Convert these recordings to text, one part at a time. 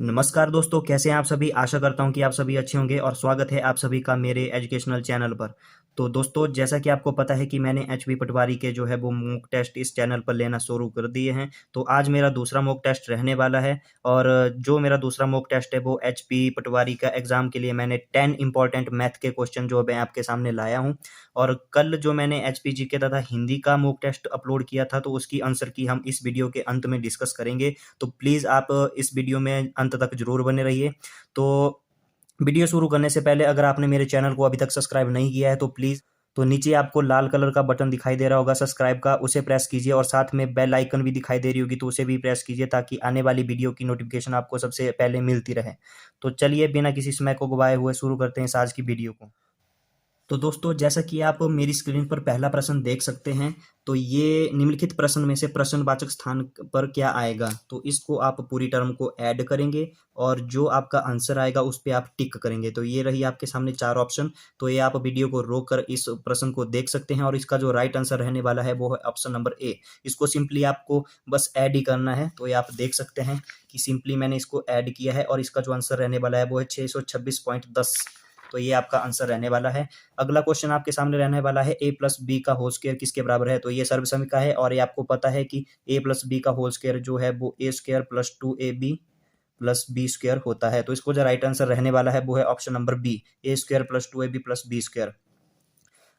नमस्कार दोस्तों, कैसे हैं आप सभी। आशा करता हूं कि आप सभी अच्छे होंगे और स्वागत है आप सभी का मेरे एजुकेशनल चैनल पर। तो दोस्तों, जैसा कि आपको पता है कि मैंने एचपी पटवारी के जो है वो मॉक टेस्ट इस चैनल पर लेना शुरू कर दिए हैं। तो आज मेरा दूसरा मॉक टेस्ट रहने वाला है और जो मेरा दूसरा मॉक टेस्ट है वो एचपी पटवारी का एग्ज़ाम के लिए मैंने 10 इंपॉर्टेंट मैथ के क्वेश्चन जो मैं आपके सामने लाया हूँ। और कल जो मैंने एचपी जीके तथा हिंदी का मॉक टेस्ट अपलोड किया था, तो उसकी आंसर की हम इस वीडियो के अंत में डिस्कस करेंगे। तो प्लीज़ आप इस वीडियो में अंत तक ज़रूर बने रहिए। तो वीडियो शुरू करने से पहले अगर आपने मेरे चैनल को अभी तक सब्सक्राइब नहीं किया है तो प्लीज़, तो नीचे आपको लाल कलर का बटन दिखाई दे रहा होगा सब्सक्राइब का, उसे प्रेस कीजिए और साथ में बेल आइकन भी दिखाई दे रही होगी तो उसे भी प्रेस कीजिए ताकि आने वाली वीडियो की नोटिफिकेशन आपको सबसे पहले मिलती रहे। तो चलिए बिना किसी समय को गवाए हुए शुरू करते हैं इस आज की वीडियो को। तो दोस्तों, जैसा कि आप मेरी स्क्रीन पर पहला प्रश्न देख सकते हैं, तो ये निम्नलिखित प्रश्न में से प्रश्नवाचक स्थान पर क्या आएगा। तो इसको आप पूरी टर्म को ऐड करेंगे और जो आपका आंसर आएगा उस पे आप टिक करेंगे। तो ये रही आपके सामने 4 ऑप्शन। तो ये आप वीडियो को रोक कर इस प्रश्न को देख सकते हैं और इसका जो राइट आंसर रहने वाला है वो है ऑप्शन नंबर ए। इसको सिंपली आपको बस ऐड ही करना है। तो ये आप देख सकते हैं कि सिंपली मैंने इसको ऐड किया है और इसका जो आंसर रहने वाला है वो है 626.10। तो ये आपका आंसर रहने वाला है। अगला क्वेश्चन आपके सामने रहने वाला है ए प्लस बी का होल स्क्वायर किसके बराबर है। तो ये सर्वसमीका है और ये आपको पता है कि ए प्लस बी का होल स्क्वायर जो है वो A square plus 2ab plus B square होता है। तो इसको जो राइट आंसर रहने वाला है वो है option number B, A square plus 2ab plus B square.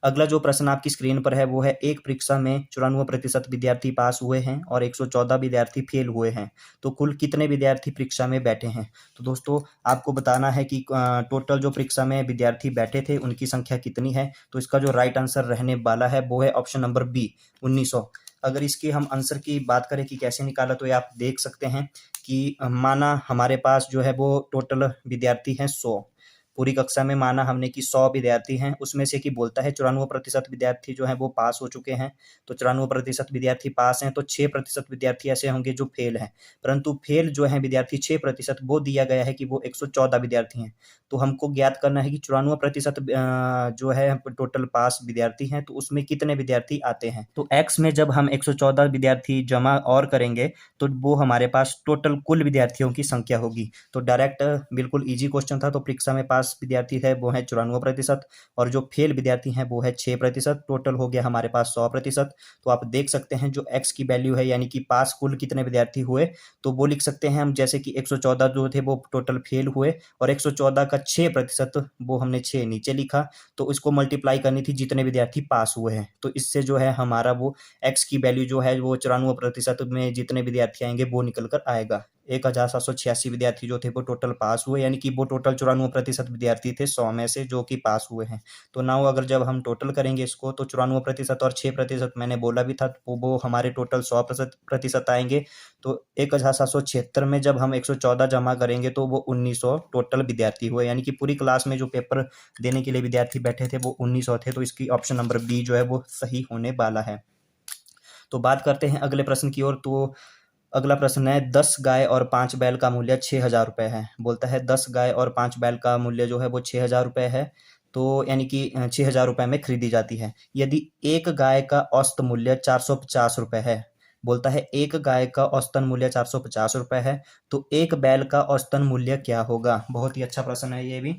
अगला जो प्रश्न आपकी स्क्रीन पर है वो है, एक परीक्षा में 94% विद्यार्थी पास हुए हैं और 114 विद्यार्थी फेल हुए हैं, तो कुल कितने विद्यार्थी परीक्षा में बैठे हैं। तो दोस्तों, आपको बताना है कि टोटल जो परीक्षा में विद्यार्थी बैठे थे उनकी संख्या कितनी है। तो इसका जो राइट आंसर रहने वाला है वो है ऑप्शन नंबर बी, 1900। अगर इसकी हम आंसर की बात करें कि कैसे निकाला, तो ये आप देख सकते हैं कि माना हमारे पास जो है वो टोटल विद्यार्थी हैं 100। पूरी कक्षा में माना हमने कि 100 विद्यार्थी हैं, उसमें से कि बोलता है 94% विद्यार्थी जो हैं वो पास हो चुके हैं। तो 94% विद्यार्थी पास हैं, तो 6% विद्यार्थी ऐसे होंगे जो फेल हैं। परंतु फेल जो हैं विद्यार्थी 6%, वो दिया गया है कि वो 114 विद्यार्थी हैं। तो हमको ज्ञात करना है कि 94% जो है टोटल पास विद्यार्थी हैं, तो उसमें कितने विद्यार्थी आते हैं। तो एक्स में जब हम 114 विद्यार्थी जमा और करेंगे तो वो हमारे पास टोटल कुल विद्यार्थियों की संख्या होगी। तो डायरेक्ट बिल्कुल ईजी क्वेश्चन था। तो परीक्षा में पास विद्यार्थी है वो है 94% और जो फेल विद्यार्थी हैं वो है 6%। टोटल हो गया हमारे पास 100%। तो आप देख सकते हैं जो एक्स की वैल्यू है यानी कि पास कुल कितने विद्यार्थी हुए, तो वो लिख सकते हैं हम जैसे कि 114 जो थे वो टोटल फेल हुए और 114 का 6% वो हमने 6 नीचे लिखा। तो इसको मल्टीप्लाई करनी थी जितने विद्यार्थी पास हुए हैं। तो इससे जो है हमारा वो एक्स की वैल्यू जो है वो 94% में जितने विद्यार्थी आएंगे वो निकल कर आएगा। 1786 विद्यार्थी जो थे वो टोटल पास हुए, यानी कि वो टोटल 94% विद्यार्थी थे 100 में से जो कि पास हुए हैं। तो नाउ अगर जब हम टोटल करेंगे इसको, तो 94% और 6% मैंने बोला भी था, तो वो हमारे टोटल 100% आएंगे। तो 1776 में जब हम 114 जमा करेंगे तो वो 1900 टोटल विद्यार्थी हुए, यानी कि पूरी क्लास में जो पेपर देने के लिए विद्यार्थी बैठे थे वो 1900 थे। तो इसकी ऑप्शन नंबर बी जो है वो सही होने वाला है। तो बात करते हैं अगले प्रश्न की ओर। तो अगला प्रश्न है, 10 गाय और 5 बैल का मूल्य 6,000 रुपये है। बोलता है 10 गाय और 5 बैल का मूल्य जो है वो 6,000 रुपये है। तो यानी कि 6,000 रुपये में खरीदी जाती है। यदि एक गाय का औसत मूल्य 450 रुपये है। बोलता है एक गाय का औसतन मूल्य 450 रुपये है, तो एक बैल का औसतन मूल्य क्या होगा। बहुत ही अच्छा प्रश्न है ये भी।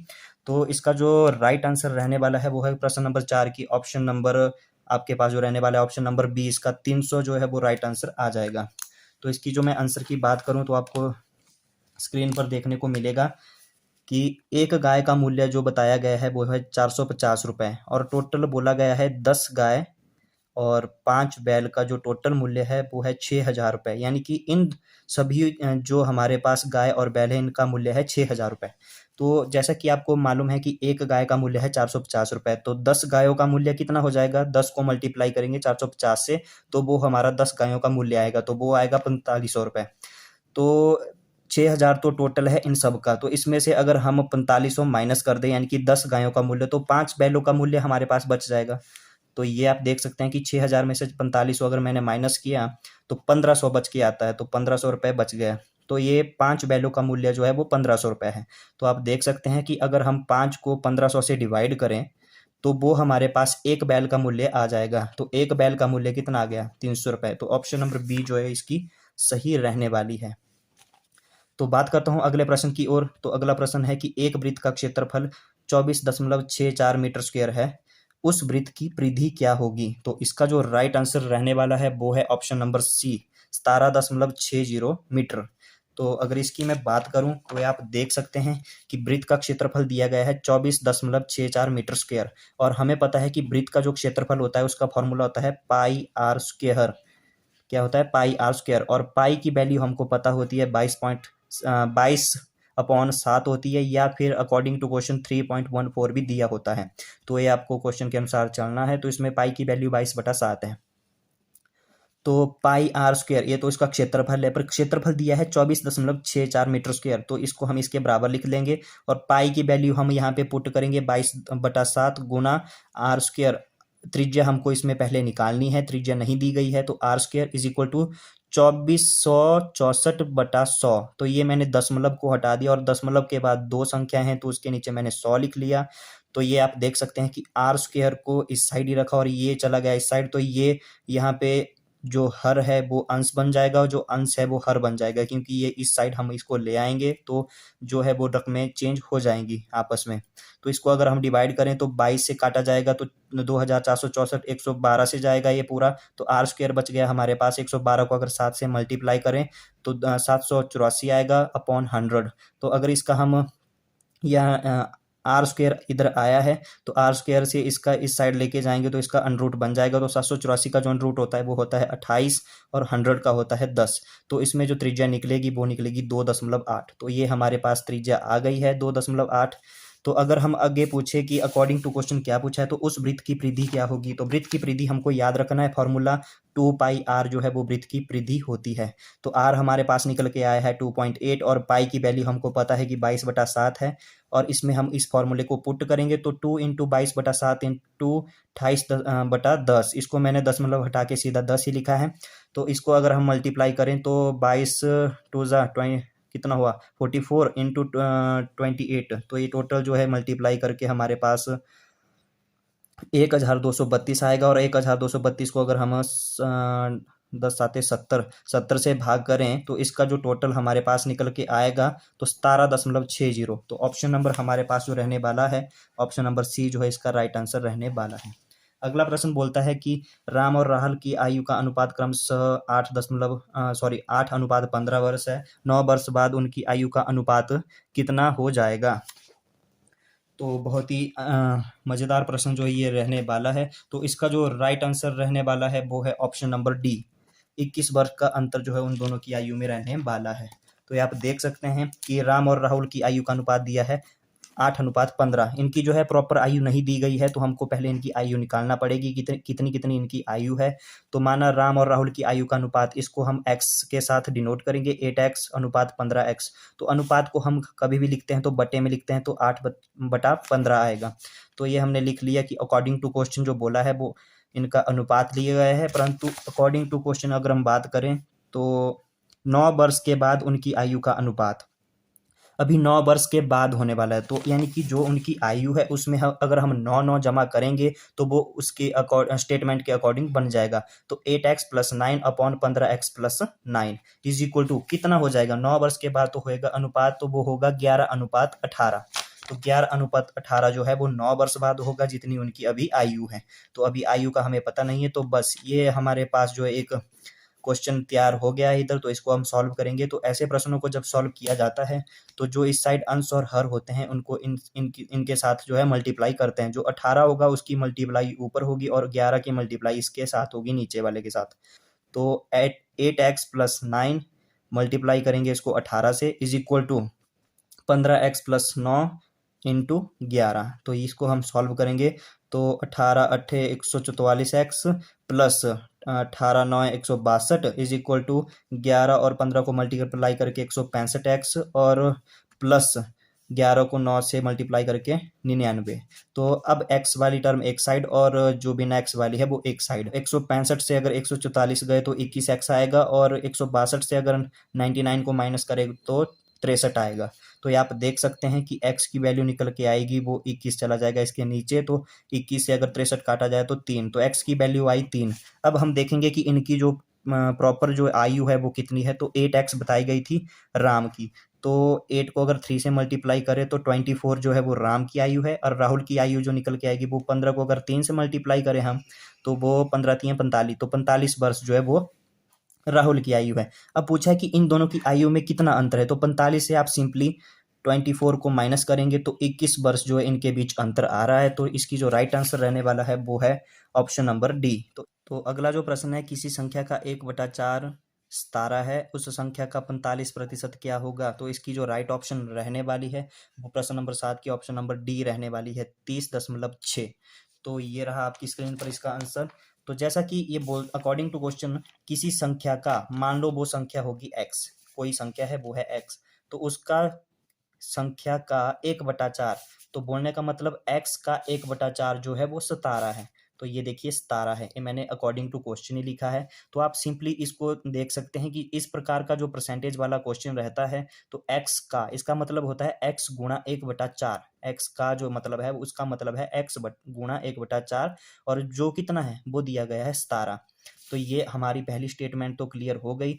तो इसका जो राइट आंसर रहने वाला है वो है प्रश्न नंबर 4 की ऑप्शन नंबर, आपके पास जो रहने वाला है ऑप्शन नंबर 20 का 300 जो है वो राइट आंसर आ जाएगा। तो इसकी जो मैं आंसर की बात करूं तो आपको स्क्रीन पर देखने को मिलेगा कि एक गाय का मूल्य जो बताया गया है वो है 450 रुपये और टोटल बोला गया है 10 गाय और 5 बैल का जो टोटल मूल्य है वो है 6,000 रुपये, यानी कि इन सभी जो हमारे पास गाय और बैल है इनका मूल्य है 6,000 रुपये। तो जैसा कि आपको मालूम है कि एक गाय का मूल्य है 450 रुपये, तो 10 गायों का मूल्य कितना हो जाएगा, 10 को मल्टीप्लाई करेंगे 450 से, तो वो हमारा 10 गायों का मूल्य आएगा, तो वो आएगा 4500 रुपये। तो 6,000 तो टोटल है इन सब का, तो इसमें से अगर हम 4500 माइनस कर दें यानी कि 10 गायों का मूल्य, तो 5 बैलों का मूल्य हमारे पास बच जाएगा। तो ये आप देख सकते हैं कि 6,000 में से 4500 अगर मैंने माइनस किया तो 1500 बच के आता है, तो 1500 रुपये बच गया। तो ये 5 बैलों का मूल्य जो है वो 1500 रुपये है। तो आप देख सकते हैं कि अगर हम 5 को 1500 से डिवाइड करें तो वो हमारे पास एक बैल का मूल्य आ जाएगा। तो एक बैल का मूल्य कितना आ गया, 300 रुपये। तो ऑप्शन नंबर बी जो है इसकी सही रहने वाली है। तो बात करता हूँ अगले प्रश्न की ओर। तो अगला प्रश्न है कि एक वृत्त का क्षेत्रफल 24.64 मीटर स्क्वायर है, उस वृत्त की परिधि क्या होगी? तो इसका जो राइट आंसर रहने वाला है वो है ऑप्शन नंबर सी, 17.60 मीटर। तो अगर इसकी मैं बात करूं तो आप देख सकते हैं कि वृत्त का क्षेत्रफल दिया गया है 24.64 मीटर स्क्वायर, और हमें पता है कि वृत्त का जो क्षेत्रफल होता है उसका फॉर्मूला होता है पाई आर स्क्वायर। क्या होता है? पाई आर स्क्वायर। और पाई की वैल्यू हमको पता होती है 22.22/7 होती है, या फिर अकॉर्डिंग टू क्वेश्चन 3.14 भी दिया होता है। तो ये आपको क्वेश्चन के अनुसार चलना है। तो इसमें पाई की वैल्यू 22/7 है। तो पाई आर स्क्वायर, ये तो इसका क्षेत्रफल है, पर क्षेत्रफल दिया है 24.64 मीटर स्क्वायर, तो इसको हम इसके बराबर लिख लेंगे। और पाई की वैल्यू हम यहाँ पे पुट करेंगे 22/7 गुना आर स्क्वायर। त्रिज्या हमको इसमें पहले निकालनी है, त्रिज्या नहीं दी गई है, तो R square is equal to 2464/100। तो ये मैंने दशमलव को हटा दिया, और दशमलव के बाद दो संख्या हैं तो उसके नीचे मैंने 100 लिख लिया। तो ये आप देख सकते हैं कि आर स्क्वायर को इस साइड ही रखा और ये चला गया इस साइड, तो ये यहाँ पे जो हर है वो अंश बन जाएगा, और जो अंश है वो हर बन जाएगा, क्योंकि ये इस साइड हम इसको ले आएंगे तो जो है वो रकमें चेंज हो जाएंगी आपस में। तो इसको अगर हम डिवाइड करें तो 22 से काटा जाएगा तो 2464 112 से जाएगा ये पूरा, तो आर स्क्वायर बच गया हमारे पास। 112 को अगर 7 से मल्टीप्लाई करें तो 784 आएगा अपॉन 100। तो अगर इसका हम यहाँ आर स्क्वायर इधर आया है तो आर स्क्वायर से इसका इस साइड लेके जाएंगे तो इसका अनरूट बन जाएगा। तो 784 का जो अनरूट होता है वो होता है 28, और 100 का होता है 10। तो इसमें जो त्रिज्या निकलेगी वो निकलेगी 2.8। तो ये हमारे पास त्रिज्या आ गई है 2.8। तो अगर हम आगे पूछे कि अकॉर्डिंग टू क्वेश्चन क्या पूछा है तो उस वृत्त की परिधि क्या होगी, तो वृत्त की परिधि हमको याद रखना है, फॉर्मूला 2 पाई आर जो है वो वृत्त की परिधि होती है। तो आर हमारे पास निकल के आया है 2.8, और पाई की वैल्यू हमको पता है कि 22/7 है, और इसमें हम इस फॉर्मूले को पुट करेंगे तो 2 इंटू 22/7 इंटू 28/10, इसको मैंने दशमलव हटा के सीधा 10 ही लिखा है। तो इसको अगर हम मल्टीप्लाई करें तो 22 टू ज़ा 20 कितना हुआ 44 इंटू 28, तो ये टोटल जो है मल्टीप्लाई करके हमारे पास 1232 आएगा। और 1232 को अगर हम 10 7 70 से भाग करें तो इसका जो टोटल हमारे पास निकल के आएगा तो 17.60। तो ऑप्शन नंबर हमारे पास जो रहने वाला है, ऑप्शन नंबर सी जो है इसका राइट आंसर रहने वाला है। अगला प्रश्न बोलता है कि राम और राहुल की आयु का अनुपात क्रमशः 8:15 वर्ष है। 9 वर्ष बाद उनकी आयु का अनुपात कितना हो जाएगा? तो बहुत ही मज़ेदार प्रश्न जो ये रहने वाला है। तो इसका जो राइट आंसर रहने वाला है वो है ऑप्शन नंबर डी, 21 वर्ष का अंतर जो है उन दोनों की आयु में रहने वाला है। तो ये आप देख सकते हैं कि राम और राहुल की आयु का अनुपात दिया है 8:15। इनकी जो है प्रॉपर आयु नहीं दी गई है, तो हमको पहले इनकी आयु निकालना पड़ेगी कितनी कितनी इनकी आयु है। तो माना राम और राहुल की आयु का अनुपात, इसको हम x के साथ डिनोट करेंगे, 8x अनुपात 15x। तो अनुपात को हम कभी भी लिखते हैं तो बटे में लिखते हैं, तो 8/15 आएगा। तो ये हमने लिख लिया कि अकॉर्डिंग टू क्वेश्चन जो बोला है वो इनका अनुपात लिया गया है, परंतु अकॉर्डिंग टू क्वेश्चन अगर हम बात करें तो 9 वर्ष के बाद उनकी आयु का अनुपात अभी 9 वर्ष के बाद होने वाला है। तो यानी कि जो उनकी आयु है उसमें अगर हम 9 जमा करेंगे तो वो उसके स्टेटमेंट के अकॉर्डिंग बन जाएगा। तो 8x + 9 upon 15x + 9 is equal to कितना हो जाएगा? 9 वर्ष के बाद तो होएगा अनुपात, तो वो होगा 11:18। तो 11:18 जो है वो 9 वर्ष बाद होगा, जितनी उनकी अभी आयु है। तो अभी आयु का हमें पता नहीं है, तो बस ये हमारे पास जो है एक क्वेश्चन तैयार हो गया है इधर। तो इसको हम सॉल्व करेंगे। तो ऐसे प्रश्नों को जब सॉल्व किया जाता है तो जो इस साइड अंश और हर होते हैं उनको इनके साथ जो है मल्टीप्लाई करते हैं। जो 18 होगा उसकी मल्टीप्लाई ऊपर होगी और 11 की मल्टीप्लाई इसके साथ होगी नीचे वाले के साथ। तो 8x + 9 मल्टीप्लाई करेंगे इसको 18 से is equal to 15x + 9 into 11। तो इसको हम सॉल्व करेंगे तो 18 8 144x plus 18 9 162 is equal to 11 और 15 को मल्टीप्लाई करके 165x और प्लस 11 को 9 से मल्टीप्लाई करके 99। तो अब x वाली टर्म एक साइड और जो बिना x वाली है वो एक साइड। 165 से अगर 144 गए तो 21x आएगा, और 162 से अगर 99 को माइनस करें तो 63 आएगा। तो ये आप देख सकते हैं कि x की वैल्यू निकल के आएगी वो 21 चला जाएगा इसके नीचे, तो 21 से अगर 63 काटा जाए तो 3, तो x की वैल्यू आई 3। अब हम देखेंगे कि इनकी जो प्रॉपर जो आयु है वो कितनी है, तो 8x बताई गई थी राम की। तो 8 को अगर 3 से मल्टीप्लाई करें तो 24 जो है वो राम की आयु है, और राहुल की आयु जो निकल के आएगी वो 15 को अगर 3 से मल्टीप्लाई करें हम तो वो 15 3 45, तो 45 वर्ष जो है वो राहुल की आयु है। अब पूछा है कि इन दोनों की आयु में कितना अंतर है, तो 45 से आप सिंपली 24 को माइनस करेंगे तो 21 वर्ष जो है इनके बीच अंतर आ रहा है। तो इसकी जो राइट आंसर रहने वाला है वो है ऑप्शन नंबर डी। तो अगला जो प्रश्न है, किसी संख्या का 1/4 17 है, उस संख्या का 45% क्या होगा, तो इसकी जो राइट ऑप्शन रहने वाली है वो प्रश्न नंबर 7 की ऑप्शन नंबर डी रहने वाली है, 30.6। तो ये रहा आपकी स्क्रीन पर इसका आंसर। तो जैसा कि ये बोल अकॉर्डिंग टू क्वेश्चन, किसी संख्या का, मान लो वो संख्या होगी x, कोई संख्या है वो है x, तो उसका संख्या का 1/4, तो बोलने का मतलब x का 1/4 जो है वो 17 है। तो ये देखिए 17 है, ये मैंने अकॉर्डिंग टू क्वेश्चन ही लिखा है। तो आप सिंपली इसको देख सकते हैं कि इस प्रकार का जो परसेंटेज वाला क्वेश्चन रहता है तो x का, इसका मतलब होता है x गुणा 1/4, x का जो मतलब है उसका मतलब है x गुणा 1/4, और जो कितना है वो दिया गया है 17। तो ये हमारी पहली स्टेटमेंट तो क्लियर हो गई।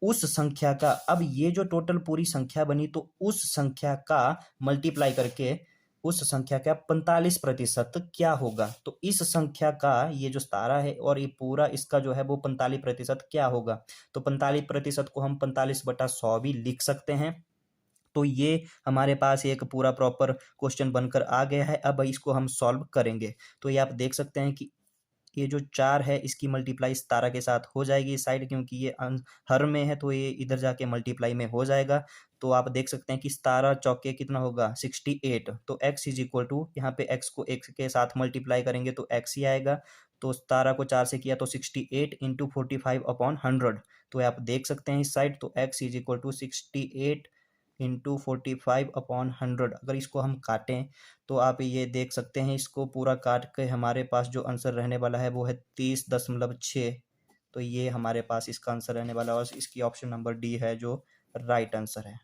उस संख्या का, अब ये जो टोटल पूरी संख्या बनी तो उस संख्या का मल्टीप्लाई करके उस संख्या का 45% क्या होगा, तो इस संख्या का ये जो 17 है और ये पूरा इसका जो है वो 45% क्या होगा, तो 45% को हम 45/100 भी लिख सकते हैं। तो ये हमारे पास एक पूरा प्रॉपर क्वेश्चन बनकर आ गया है। अब इसको हम सॉल्व करेंगे। तो ये आप देख सकते हैं कि ये जो 4 है इसकी मल्टीप्लाई 17 के साथ हो जाएगी इस साइड, क्योंकि ये हर में है तो ये इधर जाके मल्टीप्लाई में हो जाएगा। तो आप देख सकते हैं कि 17 चौके कितना होगा 68। तो x इज इक्वल टू, यहाँ पे x को x के साथ मल्टीप्लाई करेंगे तो x ही आएगा। तो 17 को 4 से किया तो 68 इंटू 45/100। तो आप देख सकते हैं इस साइड, तो x is equal to 68 into 45/100। अगर इसको हम काटें तो आप ये देख सकते हैं, इसको पूरा काट के हमारे पास जो आंसर रहने वाला है वो है 30.6। तो ये हमारे पास इसका आंसर रहने वाला है और इसकी ऑप्शन नंबर डी है जो राइट आंसर है।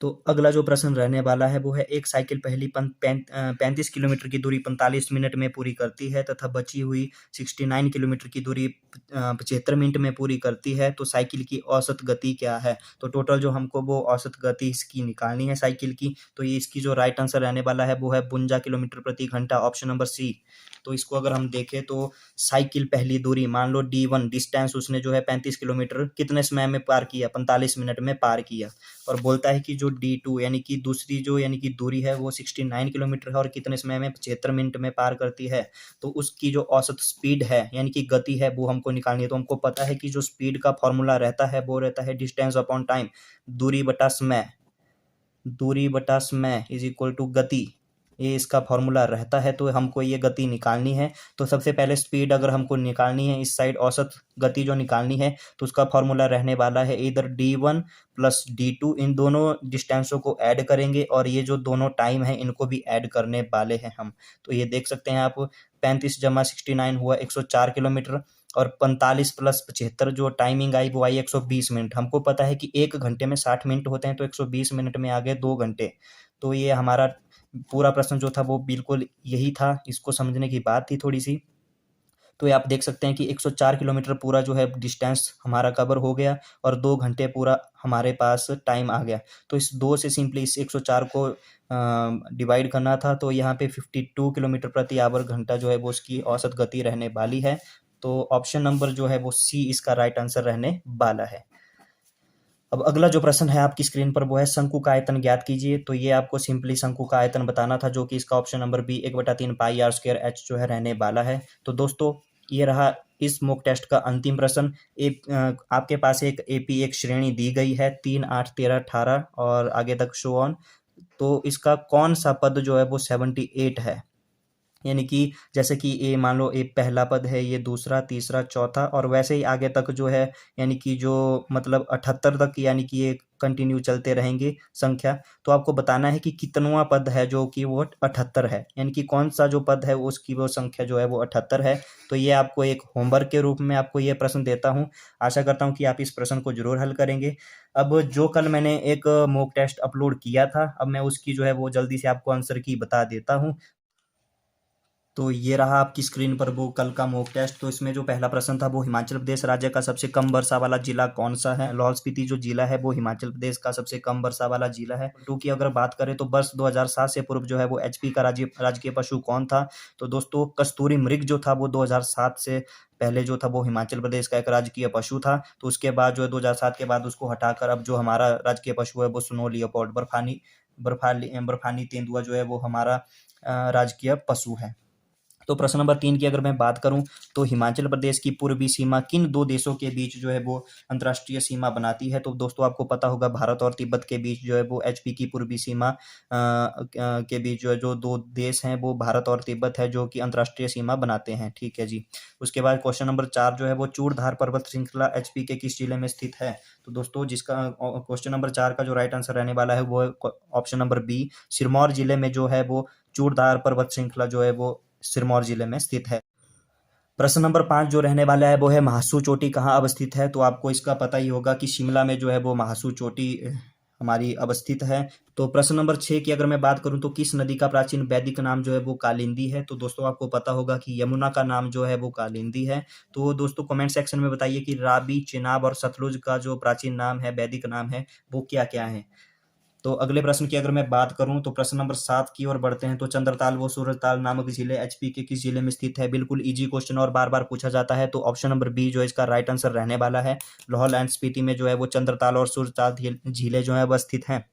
तो अगला जो प्रश्न रहने वाला है वो है, एक साइकिल पहली 35 किलोमीटर की दूरी 45 मिनट में पूरी करती है तथा बची हुई 69 किलोमीटर की दूरी 75 मिनट में पूरी करती है, तो साइकिल की औसत गति क्या है। तो टोटल जो हमको वो औसत गति इसकी निकालनी है साइकिल की। तो ये इसकी जो राइट आंसर रहने वाला है वो है 52 किलोमीटर प्रति घंटा, ऑप्शन नंबर सी। तो इसको अगर हम देखें तो साइकिल पहली दूरी, मान लो D1 डिस्टेंस उसने जो है 35 किलोमीटर कितने समय में पार किया, 45 मिनट में पार किया। और बोलता है कि जो D2 यानी कि दूसरी जो यानी कि दूरी है वो 69 किलोमीटर है और कितने समय में 75 मिनट में पार करती है। तो उसकी जो औसत स्पीड है यानी कि गति है वो हमको निकालनी है। तो हमको पता है कि जो स्पीड का फॉर्मूला रहता है वो रहता है डिस्टेंस अपॉन टाइम, दूरी बटा समय इज इक्वल टू गति, ये इसका फॉर्मूला रहता है। तो हमको ये गति निकालनी है। तो सबसे पहले स्पीड अगर हमको निकालनी है इस साइड, औसत गति जो निकालनी है तो उसका फॉर्मूला रहने वाला है इधर D1 प्लस D2, इन दोनों डिस्टेंसों को ऐड करेंगे और ये जो दोनों टाइम है इनको भी ऐड करने वाले हैं हम। तो ये देख सकते हैं आप, 35 जमा 69 हुआ 104 किलोमीटर और 45 प्लस 75 जो टाइमिंग आई वो आई 120 मिनट। हमको पता है कि 1 घंटे में 60 मिनट होते हैं तो 120 मिनट में आ गए 2 घंटे। तो ये हमारा पूरा प्रश्न जो था वो बिल्कुल यही था, इसको समझने की बात थी थोड़ी सी। तो ये आप देख सकते हैं कि 104 किलोमीटर पूरा जो है डिस्टेंस हमारा कवर हो गया और 2 घंटे पूरा हमारे पास टाइम आ गया। तो इस 2 से सिंपली इस 104 को डिवाइड करना था। तो यहाँ पे 52 किलोमीटर प्रति आवर घंटा जो है वो उसकी औसत गति रहने वाली है। तो ऑप्शन नंबर जो है वो सी इसका राइट आंसर रहने वाला है। अब अगला जो प्रश्न है आपकी स्क्रीन पर वो है, शंकु का आयतन ज्ञात कीजिए। तो ये आपको सिंपली शंकु का आयतन बताना था, जो कि इसका option number B 1/3 pi R square H जो है रहने वाला है। तो दोस्तों ये रहा इस मॉक टेस्ट का अंतिम प्रश्न। एक आपके पास एक एपी एक श्रेणी दी गई है 3, 8, 13, 18 और आगे तक शो ऑन। तो इसका कौन सा पद जो है वो 78 है, यानी कि जैसे कि ये मान लो ये पहला पद है, ये दूसरा, तीसरा, चौथा और वैसे ही आगे तक जो है, यानी कि जो मतलब 78 तक, यानी कि ये कंटिन्यू चलते रहेंगे संख्या। तो आपको बताना है कि कितनवां पद है जो कि वो 78 है, यानी कि कौन सा जो पद है उसकी वो संख्या जो है वो 78 है। तो ये आपको एक होमवर्क के रूप में आपको ये प्रश्न देता हूँ। आशा करता हूँ कि आप इस प्रश्न को जरूर हल करेंगे। अब जो कल मैंने एक मॉक टेस्ट अपलोड किया था, अब मैं उसकी जो है वो जल्दी से आपको आंसर की बता देता हूँ। तो ये रहा आपकी स्क्रीन पर वो कल का मॉक टेस्ट। तो इसमें जो पहला प्रश्न था वो हिमाचल प्रदेश राज्य का सबसे कम वर्षा वाला जिला कौन सा है। लाहौल स्पीति जो जिला है वो हिमाचल प्रदेश का सबसे कम वर्षा वाला जिला है। टू की अगर बात करें तो वर्ष 2007 से पूर्व जो है वो एचपी का राजकीय पशु कौन था। तो दोस्तों कस्तूरी मृग जो था वो 2007 से पहले जो था वो हिमाचल प्रदेश का एक राजकीय पशु था। तो उसके बाद जो है 2007 के बाद उसको हटाकर अब जो हमारा राजकीय पशु है वो स्नो लियोपार्ड बर्फानी तेंदुआ जो है वो हमारा राजकीय पशु है। तो प्रश्न नंबर 3 की अगर मैं बात करूं तो हिमाचल प्रदेश की पूर्वी सीमा किन दो देशों के बीच जो है वो अंतर्राष्ट्रीय सीमा बनाती है। तो दोस्तों आपको पता होगा भारत और तिब्बत के बीच जो है वो एचपी की पूर्वी सीमा के बीच जो है जो दो देश हैं वो भारत और तिब्बत है जो कि अंतर्राष्ट्रीय सीमा बनाते हैं। ठीक है जी। उसके बाद क्वेश्चन नंबर 4 जो है वो चूड़धार पर्वत श्रृंखला एचपी के किस जिले में स्थित है। तो दोस्तों जिसका क्वेश्चन नंबर 4 का जो राइट आंसर रहने वाला है वो ऑप्शन नंबर बी, सिरमौर जिले में जो है वो चूड़धार पर्वत श्रृंखला जो है वो सिरमौर जिले में स्थित है। प्रश्न नंबर 5 जो रहने वाला है वो है महासू चोटी कहाँ अवस्थित है। तो आपको इसका पता ही होगा कि शिमला में जो है वो महासू चोटी हमारी अवस्थित है। तो प्रश्न नंबर 6 की अगर मैं बात करूं तो किस नदी का प्राचीन वैदिक नाम जो है वो कालिंदी है। तो दोस्तों आपको पता होगा कि यमुना का नाम जो है वो कालिंदी है। तो दोस्तों कमेंट सेक्शन में बताइए कि रावी, चिनाब और सतलुज का जो प्राचीन नाम है, वैदिक नाम है, वो क्या क्या है। तो अगले प्रश्न की अगर मैं बात करूं तो प्रश्न नंबर 7 की ओर बढ़ते हैं। तो चंद्रताल व सूरजताल नामक जिले एचपी के किस जिले में स्थित है। बिल्कुल इजी क्वेश्चन और बार बार पूछा जाता है। तो ऑप्शन नंबर बी जो है इसका राइट आंसर रहने वाला है। लाहौल एंड स्पीति में जो है वो चंद्रताल और सूरजताल झीलें जो है वह स्थित हैं।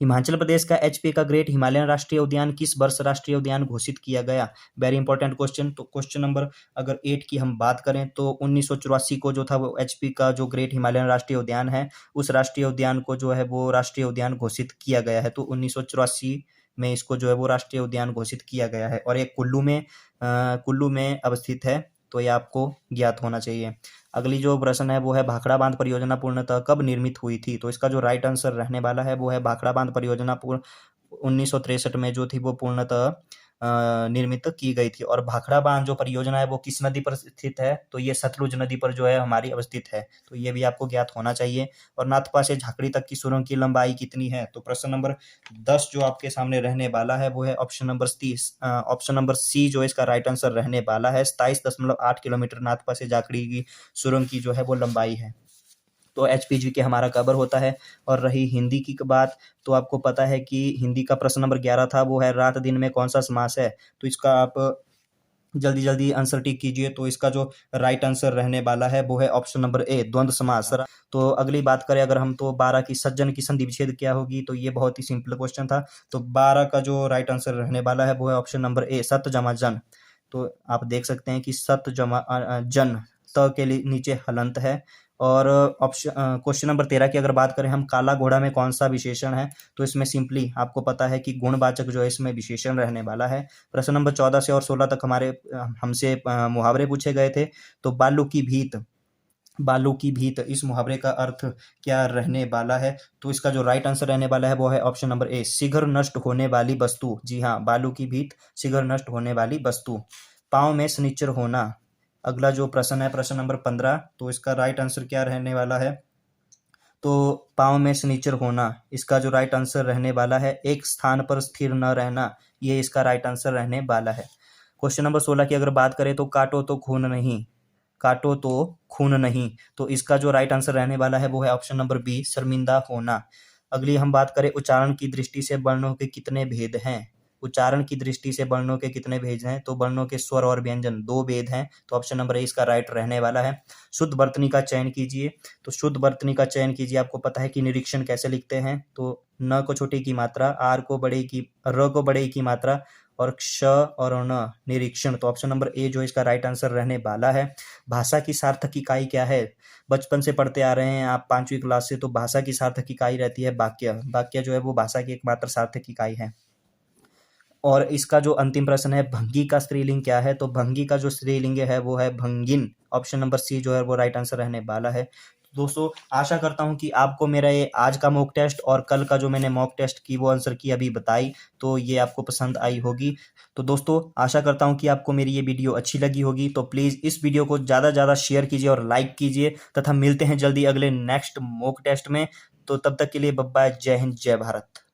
हिमाचल प्रदेश का एचपी का ग्रेट हिमालयन राष्ट्रीय उद्यान किस वर्ष राष्ट्रीय उद्यान घोषित किया गया। Very important question. तो क्वेश्चन नंबर अगर 8 की हम बात करें तो 1984 को जो था वो एचपी का जो ग्रेट हिमालयन राष्ट्रीय उद्यान है उस राष्ट्रीय उद्यान को जो है वो राष्ट्रीय उद्यान घोषित किया गया है। तो 1984 में इसको जो है वो राष्ट्रीय उद्यान घोषित किया गया है और ये कुल्लू में अवस्थित है। तो ये आपको ज्ञात होना चाहिए। अगली जो प्रश्न है वो है भाखड़ा बांध परियोजना पूर्णतः कब निर्मित हुई थी। तो इसका जो राइट आंसर रहने वाला है वो है भाखड़ा बांध परियोजना 1963 में जो थी वो पूर्णतः निर्मित की गई थी। और भाखड़ा बांध जो परियोजना है वो किस नदी पर स्थित है। तो ये सतलुज नदी पर जो है हमारी अवस्थित है। तो ये भी आपको ज्ञात होना चाहिए। और नाथपा से झाकड़ी तक की सुरंग की लंबाई कितनी है। तो प्रश्न नंबर 10 जो आपके सामने रहने वाला है वो है ऑप्शन नंबर सी जो इसका राइट आंसर रहने वाला है। 27.8 किलोमीटर नाथपा से झाकड़ी की सुरंग की जो है वो लंबाई है। तो एचपीजी के हमारा कवर होता है। और रही हिंदी की बात तो आपको पता है कि हिंदी का प्रश्न नंबर 11 था वो है रात दिन में कौन सा समास है। तो इसका आप जल्दी जल्दी आंसर टिक कीजिए। तो इसका जो राइट आंसर रहने वाला है वो है ऑप्शन नंबर ए, द्वंद्व समास। तो अगली बात करें अगर हम तो 12 की सज्जन की संधि विच्छेद क्या होगी। तो ये बहुत ही सिंपल क्वेश्चन था। तो 12 का जो राइट आंसर रहने वाला है वो है ऑप्शन नंबर ए, सत जमा जन। तो आप देख सकते हैं कि सत जमा जन त के नीचे हलंत है। और ऑप्शन क्वेश्चन नंबर 13 की अगर बात करें हम काला घोड़ा में कौन सा विशेषण है। तो इसमें सिंपली आपको पता है कि गुणवाचक जो है इसमें विशेषण रहने वाला है। प्रश्न नंबर 14 से और 16 तक हमसे मुहावरे पूछे गए थे। तो बालू की भीत इस मुहावरे का अर्थ क्या रहने वाला है। तो इसका जो राइट आंसर रहने वाला है वो है ऑप्शन नंबर ए, शीघ्र नष्ट होने वाली वस्तु। जी हाँ, बालू की भीत शीघ्र नष्ट होने वाली वस्तु। पाँव में शनिचर होना। अगला जो प्रश्न है प्रश्न नंबर 15। तो इसका राइट आंसर क्या रहने वाला है। तो पाँव में शनिचर होना इसका जो राइट आंसर रहने वाला है एक स्थान पर स्थिर न रहना, ये इसका राइट आंसर रहने वाला है। क्वेश्चन नंबर 16 की अगर बात करें तो काटो तो खून नहीं। तो इसका जो राइट आंसर रहने वाला है वो है ऑप्शन नंबर बी, शर्मिंदा होना। अगली हम बात करें उच्चारण की दृष्टि से वर्णों के कितने भेद हैं। उच्चारण की दृष्टि से वर्णों के कितने भेद हैं। तो वर्णों के स्वर और व्यंजन 2 भेद हैं। तो ऑप्शन नंबर ए इसका राइट रहने वाला है। शुद्ध वर्तनी का चयन कीजिए। तो शुद्ध वर्तनी का चयन कीजिए। आपको पता है कि निरीक्षण कैसे लिखते हैं। तो न को छोटी की मात्रा, आर को बड़े की, र को बड़े की मात्रा और क्ष और न, निरीक्षण। तो ऑप्शन नंबर ए जो इसका राइट आंसर रहने वाला है। भाषा की सार्थक इकाई क्या है। बचपन से पढ़ते आ रहे हैं आप 5वीं क्लास से। तो भाषा की सार्थक इकाई रहती है वाक्य जो है वो भाषा की एकमात्र सार्थक इकाई है। और इसका जो अंतिम प्रश्न है भंगी का स्त्रीलिंग क्या है। तो भंगी का जो स्त्रीलिंग है वो है भंगिन। ऑप्शन नंबर सी जो है वो राइट आंसर रहने वाला है। दोस्तों आशा करता हूं कि आपको मेरा ये आज का मॉक टेस्ट और कल का जो मैंने मॉक टेस्ट की वो आंसर की अभी बताई तो ये आपको पसंद आई होगी। तो दोस्तों आशा करता हूं कि आपको मेरी ये वीडियो अच्छी लगी होगी। तो प्लीज़ इस वीडियो को ज़्यादा से ज़्यादा शेयर कीजिए और लाइक कीजिए तथा मिलते हैं जल्दी अगले नेक्स्ट मॉक टेस्ट में। तो तब तक के लिए बाय बाय, जय हिंद, जय भारत।